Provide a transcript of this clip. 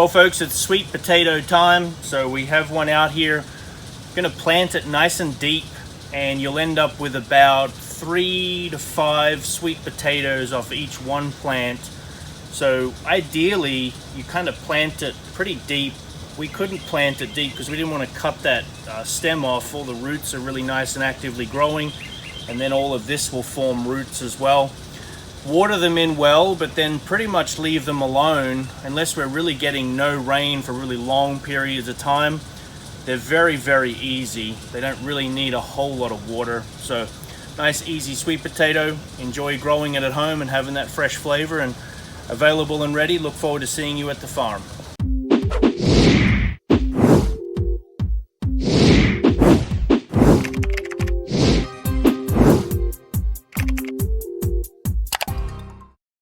Well folks, it's sweet potato time, so we have one out here. Going to plant it nice and deep, and you'll end up with about 3 to 5 sweet potatoes off each one plant. So ideally you kind of plant it pretty deep. We couldn't plant it deep because we didn't want to cut that stem off. All the roots are really nice and actively growing, and then all of this will form roots as well. Water them in well, but then pretty much leave them alone unless we're really getting no rain for really long periods of time. They're very, very easy. They don't really need a whole lot of water. So nice, easy sweet potato. Enjoy growing it at home and having that fresh flavor, and available and ready. Look forward to seeing you at the farm.